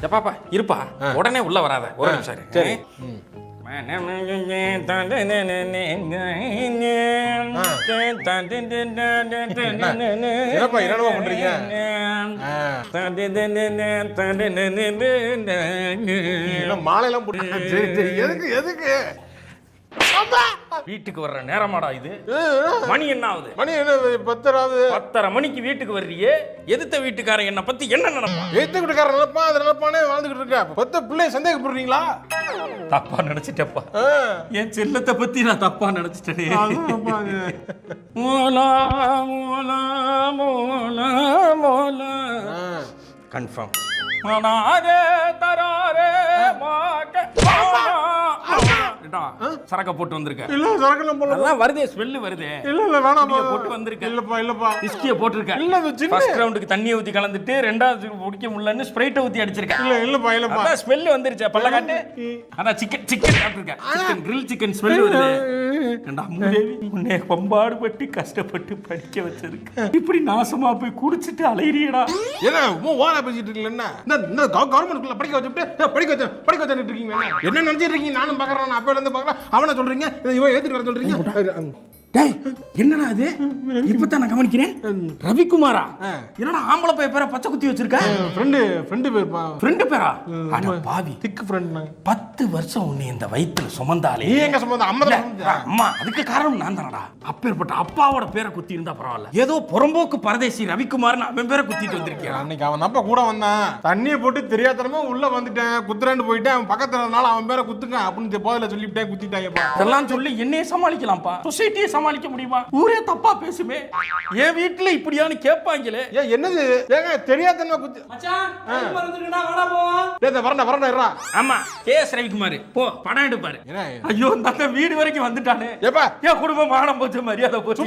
எப்பாப்பா இருப்பா, உடனே உள்ள வராத, ஒரு நிமிஷம் சரி. மாலையெல்லாம் போட்டு எதுக்கு வீட்டுக்கு வர்ற நேரமாடா இது? மணி என்ன ஆகுது? மணி என்ன 10:30 மணிக்கு வீட்டுக்கு வர்றியே, எதிர்த்த வீட்டுக்காரன் என்ன பத்தி என்ன நினைப்பான்? எதிர்த்த வீட்டுக்காரன் நினைப்பான், அது நினைப்பானே வாழ்ந்துகிட்டு இருக்கா. பெத்த பிள்ளைய சந்தேகப்படுறீங்களா? தப்பா நினைச்சிட்டப்பா, என் செல்லத்தை பத்தி நான் தப்பா நினைச்சிட்டேனே. மோலா மோலா மோலா மோலா கன்ஃபார்ம். மனாரே தராரே மாக்க சரக்க போட்டு வந்திருக்கேன். இல்ல சரக்கெல்லாம் போடல. அதான் வருதே, ஸ்மெல் வருதே. இல்ல வேணாம் போட்டு வந்திருக்கேன். இல்லப்பா விஸ்கியை போட்டுருக்கேன். இல்ல அது சின்ன ஃபர்ஸ்ட் ரவுண்டுக்கு தண்ணியை ஊத்தி கலந்துட்டு ரெண்டாவது குடிக்க முடியலன்னு ஸ்ப்ரைட்டை ஊத்தி அடிச்சிருக்கேன். இல்லப்பா அதான் ஸ்மெல் வந்துருச்சு. பல்ல காட்டு. அதான் சிக்கன் சாப்பிட்டுருக்கேன். சிக்கன் கிரில் சிக்கன் ஸ்மெல் வருது. ஏண்டா மூதேவி, உன்னை பம்பாடு பட்டு கஷ்டப்பட்டு படிக்க வச்சிருக்கு, இப்படி நாசமா போய் குடிச்சிட்டு அலையறியடா. என்ன ஓவரா பேசிட்டு இருக்கீங்க? இந்த கவர்மெண்ட் ஸ்கூல்ல படிக்க வச்சுட்டு படிக்க வச்சுட்டு இருக்கீங்க. என்ன நினைச்சிட்டு இருக்கீங்க? நானும் பாக்குறேன், நான் அப்ப இருந்து பாக்குறேன். அவனை சொல்றீங்க, இவன் ஏத்துட்டு வர சொல்றீங்க. டேய், என்னடா இது? இப்பதான் நான் கவனிக்கிறேன். ரவிக்குமாரா? என்னடா ஆம்பளை பைய பேரை பச்சை குத்தி வச்சிருக்க? ஃப்ரெண்டு பேர்ப்பா. ஃப்ரெண்டு பேரா? அட பாவி, திக்கு ஃப்ரெண்ட். 10 வருஷம் உன்னை இந்த வயித்துல சுமந்தாலே. நீ எங்க சுமந்த? அம்மா, அதுக்கு காரணம் நான் தானடா. அப்பேற்பட்ட அப்பாவோட பேரை குத்தி இருந்தா பரவாயில்ல. ஏதோ புறம்போக்கு பரதேசி ரவிக்குமார்னு அவன் பேரை குத்திட்டு வந்திருக்கேன். அன்னைக்கு அவன் அப்பா கூட வந்தான், தண்ணியை போட்டு தெரியாதனமா உள்ள வந்துட்டேன், குத்துறான்னு போயிட்டேன். அவன் பக்கத்துல இருந்தாலும் அவன் பேரை குத்துங்க அப்படின்னு போதில சொல்லிவிட்டேன், குத்திட்டாங்கப்பா. இதெல்லாம் சொல்லி என்னையே சமாளிக்கலாம்ப்பா, சொசைட்டியை சமாளிக்க முடியுமா? ஊரே தப்பா பேசுமே. என் வீட்டுல இப்படியான்னு கேட்பாங்களே. ஏன் என்னது? ஏங்க தெரியாதனமா குத்தி. மச்சான் மறந்துட்டடா, வாடா போவோம். டேய் வரணும் இருடா. ஆமா, கேஎஸ் ரவிக்குமார் போ படம் எடுப்பாரு. ஐயோ, இந்த வீடு வரைக்கும் வந்துட்டானே. ஏப்பா என் குடும்பம் மானம் போச்சு, மரியாதை போச்சு.